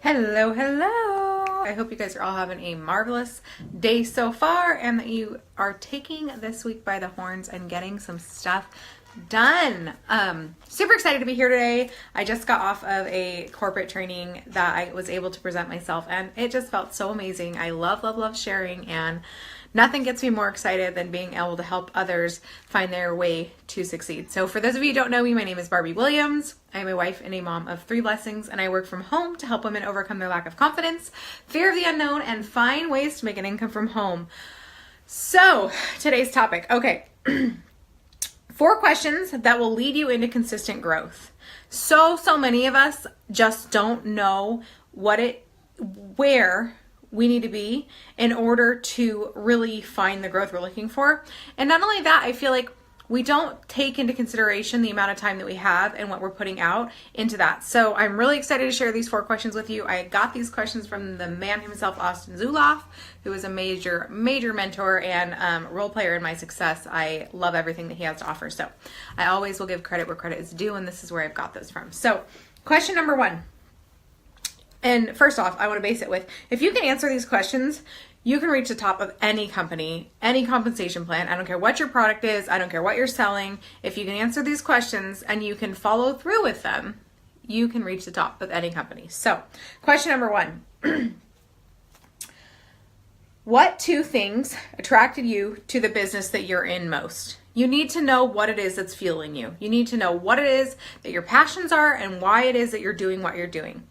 Hello, hello. I hope you guys are all having a marvelous day so far and that you are taking this week by the horns and getting some stuff done. Super excited to be here today. I just got off of a corporate training that I was able to present myself and it just felt so amazing. I love sharing, and nothing gets me more excited than being able to help others find their way to succeed. So for those of you who don't know me, my name is Barbie Williams. I'm a wife and a mom of 3 blessings, and I work from home to help women overcome their lack of confidence, fear of the unknown, and find ways to make an income from home. So today's topic, okay. 4 questions that will lead you into consistent growth. So many of us just don't know where we need to be in order to really find the growth we're looking for. And not only that, I feel like we don't take into consideration the amount of time that we have and what we're putting out into that. So I'm really excited to share these 4 questions with you. I got these questions from the man himself, Austin Zuloff, who is a major mentor and role player in my success. I love everything that he has to offer. So I always will give credit where credit is due, and this is where I've got those from. So question number 1. And first off, I want to base it with, if you can answer these questions, you can reach the top of any company, any compensation plan. I don't care what your product is. I don't care what you're selling. If you can answer these questions and you can follow through with them, you can reach the top of any company. So question number 1, what 2 things attracted you to the business that you're in most? You need to know what it is that's fueling you. You need to know what it is that your passions are and why it is that you're doing what you're doing.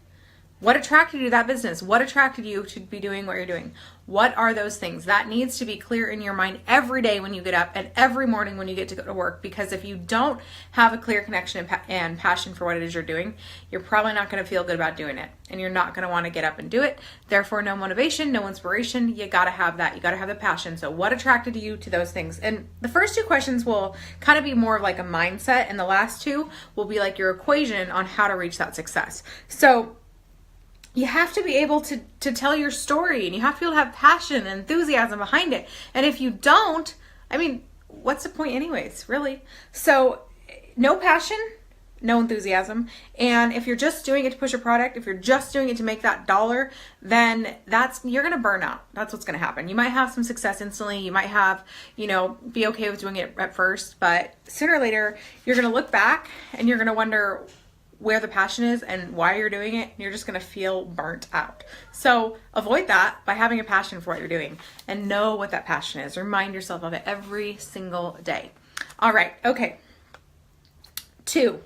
What attracted you to that business? What attracted you to be doing what you're doing? What are those things? That needs to be clear in your mind every day when you get up and every morning when you get to go to work, because if you don't have a clear connection and passion for what it is you're doing, you're probably not going to feel good about doing it, and you're not going to want to get up and do it. Therefore, no motivation, no inspiration. You got to have that. You got to have the passion. So what attracted you to those things? And the first 2 questions will kind of be more of like a mindset, and the last 2 will be like your equation on how to reach that success. So you have to be able to tell your story, and you have to be able to have passion and enthusiasm behind it. And if you don't, I mean, what's the point anyways, really? So no passion, no enthusiasm. And if you're just doing it to push a product, if you're just doing it to make that dollar, then you're going to burn out. That's what's going to happen. You might have some success instantly. You might be okay with doing it at first, but sooner or later, you're going to look back and you're going to wonder where the passion is and why you're doing it. You're just going to feel burnt out. So avoid that by having a passion for what you're doing and know what that passion is. Remind yourself of it every single day. All right. Okay. 2,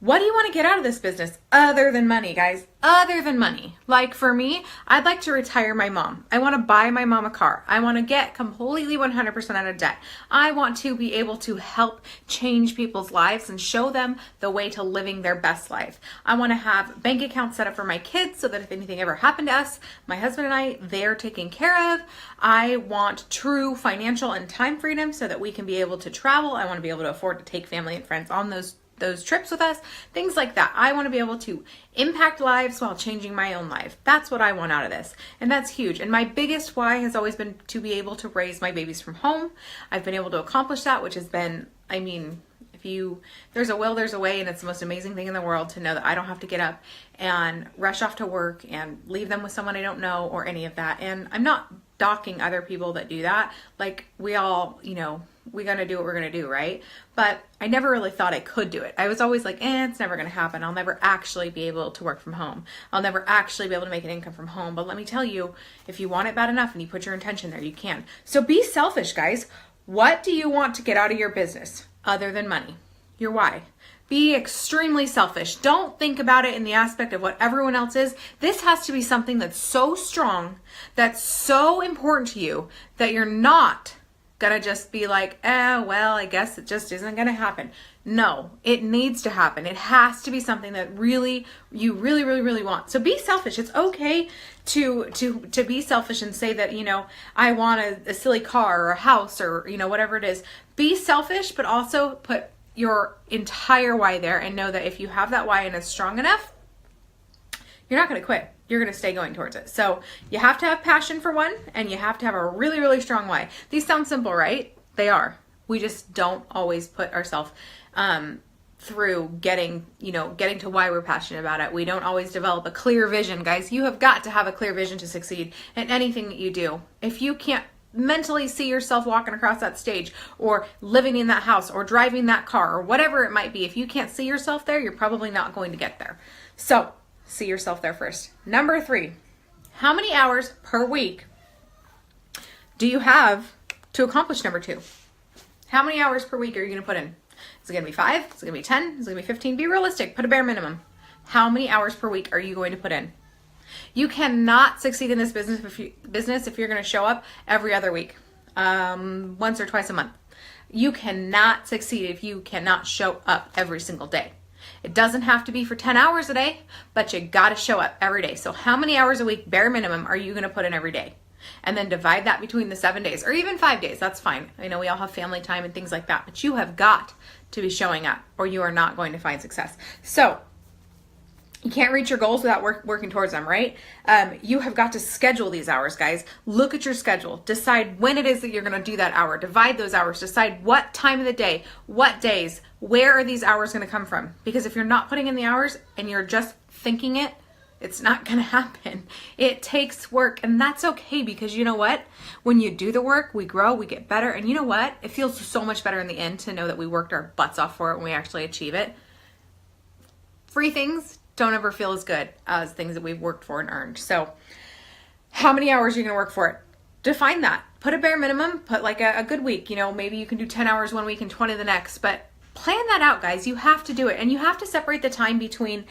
what do you want to get out of this business other than money, guys? Other than money. Like for me, I'd like to retire my mom. I want to buy my mom a car. I want to get completely 100% out of debt. I want to be able to help change people's lives and show them the way to living their best life. I want to have bank accounts set up for my kids so that if anything ever happened to us, my husband and I, they're taken care of. I want true financial and time freedom so that we can be able to travel. I want to be able to afford to take family and friends on those trips with us, things like that. I want to be able to impact lives while changing my own life. That's what I want out of this. And that's huge. And my biggest why has always been to be able to raise my babies from home. I've been able to accomplish that, which has been, there's a will, there's a way, and it's the most amazing thing in the world to know that I don't have to get up and rush off to work and leave them with someone I don't know or any of that. And I'm not docking other people that do that. Like we all, we gotta do what we're gonna do, right? But I never really thought I could do it. I was always like, it's never gonna happen. I'll never actually be able to work from home. I'll never actually be able to make an income from home. But let me tell you, if you want it bad enough and you put your intention there, you can. So be selfish, guys. What do you want to get out of your business other than money? Your why. Be extremely selfish. Don't think about it in the aspect of what everyone else is. This has to be something that's so strong, that's so important to you, that you're not gonna just be like, well, I guess it just isn't gonna happen. No, it needs to happen. It has to be something that you really want. So be selfish. It's okay to be selfish and say that, I want a silly car or a house or, whatever it is. Be selfish, but also put your entire why there and know that if you have that why and it's strong enough, you're not going to quit. You're going to stay going towards it. So you have to have passion for one, and you have to have a really strong why. These sound simple, right? They are. We just don't always put ourselves through getting to why we're passionate about it. We don't always develop a clear vision, guys. You have got to have a clear vision to succeed in anything that you do. If you can't mentally see yourself walking across that stage or living in that house or driving that car or whatever it might be, if you can't see yourself there, you're probably not going to get there. So see yourself there first. Number 3, how many hours per week do you have to accomplish number 2? How many hours per week are you going to put in? Is it going to be 5? Is it going to be 10? Is it going to be 15? Be realistic. Put a bare minimum. How many hours per week are you going to put in? You cannot succeed in this business if you're going to show up every other week, once or twice a month. You cannot succeed if you cannot show up every single day. It doesn't have to be for 10 hours a day, but you got to show up every day. So how many hours a week, bare minimum, are you going to put in every day? And then divide that between the 7 days or even 5 days. That's fine. I know we all have family time and things like that, but you have got to be showing up or you are not going to find success. So you can't reach your goals without working towards them, right? You have got to schedule these hours, guys. Look at your schedule. Decide when it is that you're going to do that hour. Divide those hours. Decide what time of the day, what days, where are these hours going to come from? Because if you're not putting in the hours and you're just thinking it, it's not going to happen. It takes work, and that's okay, because you know what? When you do the work, we grow, we get better, and you know what? It feels so much better in the end to know that we worked our butts off for it when we actually achieve it. Free things don't ever feel as good as things that we've worked for and earned. So how many hours are you going to work for it? Define that. Put a bare minimum. Put like a good week. Maybe you can do 10 hours one week and 20 the next, but plan that out, guys. You have to do it, and you have to separate the time between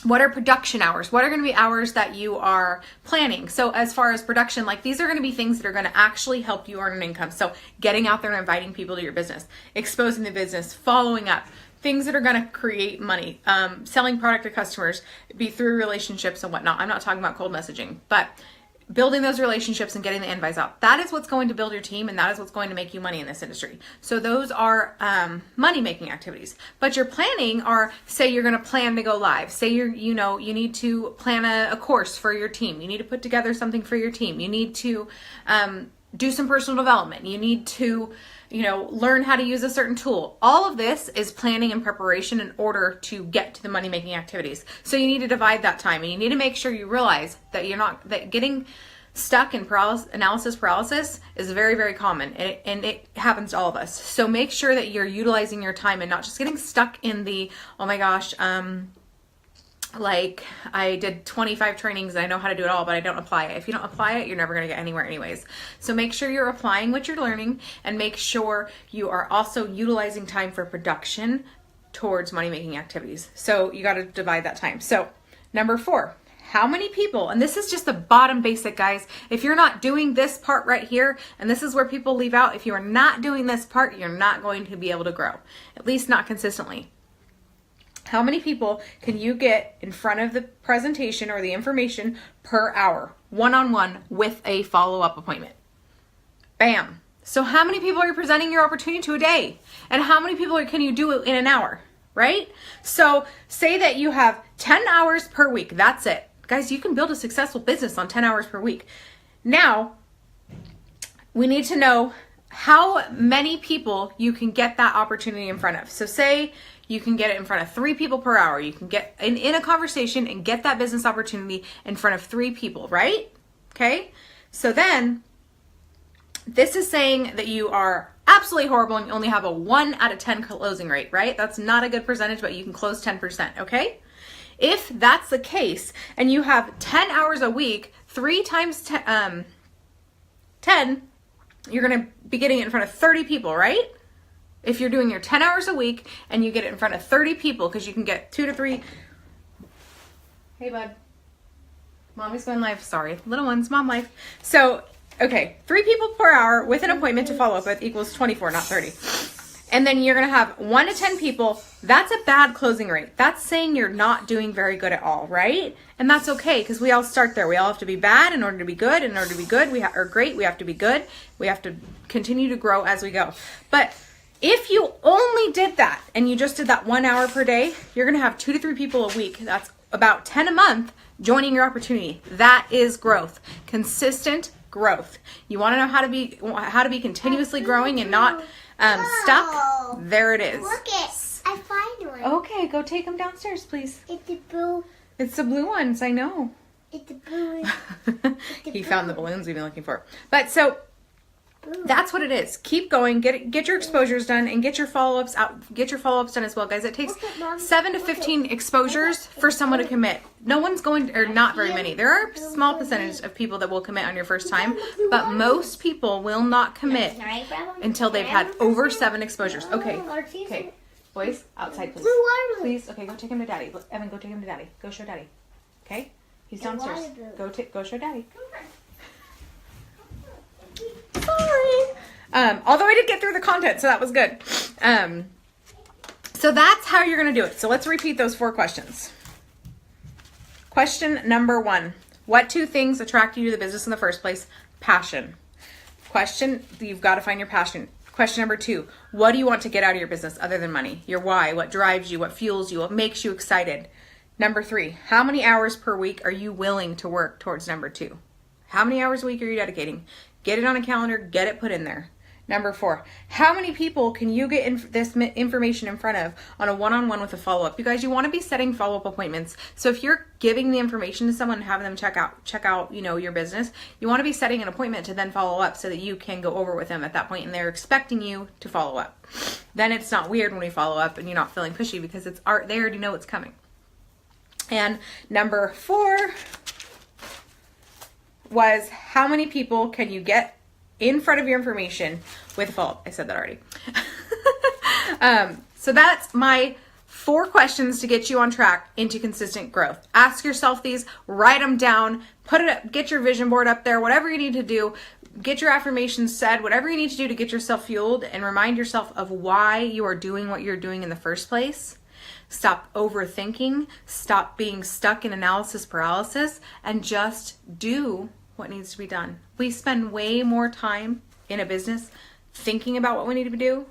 what are production hours? What are going to be hours that you are planning? So as far as production, like these are going to be things that are going to actually help you earn an income. So getting out there and inviting people to your business, exposing the business, following up, things that are going to create money, selling product to customers, be through relationships and whatnot. I'm not talking about cold messaging, but building those relationships and getting the invites out. That is what's going to build your team, and that is what's going to make you money in this industry. So those are money-making activities. But your planning are, say you're going to plan to go live. Say you need to plan a course for your team. You need to put together something for your team. You need to do some personal development. You need to learn how to use a certain tool. All of this is planning and preparation in order to get to the money-making activities. So you need to divide that time, and you need to make sure you realize that that getting stuck in analysis paralysis is very, very common, and it happens to all of us. So make sure that you're utilizing your time and not just getting stuck in the, oh my gosh, like I did 25 trainings and I know how to do it all, but I don't apply it. If you don't apply it, you're never going to get anywhere anyways. So make sure you're applying what you're learning, and make sure you are also utilizing time for production towards money-making activities. So you got to divide that time. So number 4, how many people, and this is just the bottom basic, guys. If you're not doing this part right here, and this is where people leave out, if you are not doing this part, you're not going to be able to grow, at least not consistently. How many people can you get in front of the presentation or the information per hour, one-on-one with a follow-up appointment? Bam. So how many people are you presenting your opportunity to a day? And how many people can you do in an hour, right? So say that you have 10 hours per week. That's it. Guys, you can build a successful business on 10 hours per week. Now, we need to know how many people you can get that opportunity in front of. So say you can get it in front of 3 people per hour. You can get in a conversation and get that business opportunity in front of 3 people, right? Okay. So then this is saying that you are absolutely horrible and you only have a 1 out of 10 closing rate, right? That's not a good percentage, but you can close 10%. Okay. If that's the case and you have 10 hours a week, 3 times 10, you're going to be getting it in front of 30 people, right? If you're doing your 10 hours a week and you get it in front of 30 people, because you can get 2 to 3. Hey, bud. Mommy's going live. Sorry. Little ones, mom life. So, okay, 3 people per hour with an appointment to follow up with equals 24, not 30. And then you're going to have 1 to 10 people. That's a bad closing rate. That's saying you're not doing very good at all, right? And that's okay, because we all start there. We all have to be bad in order to be good. In order to be good, or great, we have to be good. We have to continue to grow as we go. But if you only did that and you just did that 1 hour per day, you're going to have 2 to 3 people a week. That's about 10 a month joining your opportunity. That is growth, consistent growth. You want to know how to be continuously growing and not stuck? There it is. Okay, go take them downstairs, please. It's the blue. It's the blue ones, I know. It's the blue. He found the balloons we've been looking for. But so that's what it is. Keep going. Get your exposures done and get your follow-ups out. Get your follow-ups done as well, guys. It takes 7 to 15 exposures for someone to commit. No one's going, or not very many. There are a small percentage of people that will commit on your first time, but most people will not commit until they've had over 7 exposures. Okay. Okay. Boys, outside, please. Please. Okay, go take him to Daddy. Evan, go take him to Daddy. Go show Daddy. Okay? He's downstairs. Go show Daddy. Sorry. Although I did get through the content, so that was good. So that's how you're going to do it. So let's repeat those 4 questions. Question number 1. What 2 things attract you to the business in the first place? Passion. You've got to find your passion. Question number 2. What do you want to get out of your business other than money? Your why, what drives you, what fuels you, what makes you excited? Number 3. How many hours per week are you willing to work towards number 2? How many hours a week are you dedicating? Get it on a calendar, get it put in there. Number 4, how many people can you get this information in front of on a one-on-one with a follow-up? You guys, you want to be setting follow-up appointments. So if you're giving the information to someone and having them check out, your business, you want to be setting an appointment to then follow up so that you can go over with them at that point and they're expecting you to follow up. Then it's not weird when we follow up and you're not feeling pushy because they already know it's coming. And number 4 was how many people can you get in front of your information with a follow-up. I said that already. So that's my 4 questions to get you on track into consistent growth. Ask yourself these, write them down, put it up, get your vision board up there, whatever you need to do, get your affirmations said, whatever you need to do to get yourself fueled and remind yourself of why you are doing what you're doing in the first place. Stop overthinking, stop being stuck in analysis paralysis, and just do what needs to be done. We spend way more time in a business thinking about what we need to do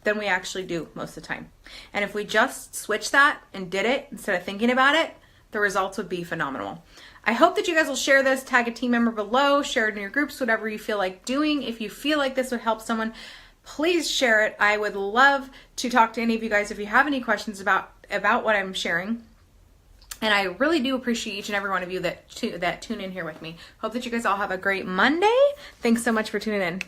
than we actually do most of the time. And if we just switch that and did it instead of thinking about it, the results would be phenomenal. I hope that you guys will share this, tag a team member below, share it in your groups, whatever you feel like doing. If you feel like this would help someone, please share it. I would love to talk to any of you guys if you have any questions about what I'm sharing. And I really do appreciate each and every one of you that tune in here with me. Hope that you guys all have a great Monday. Thanks so much for tuning in.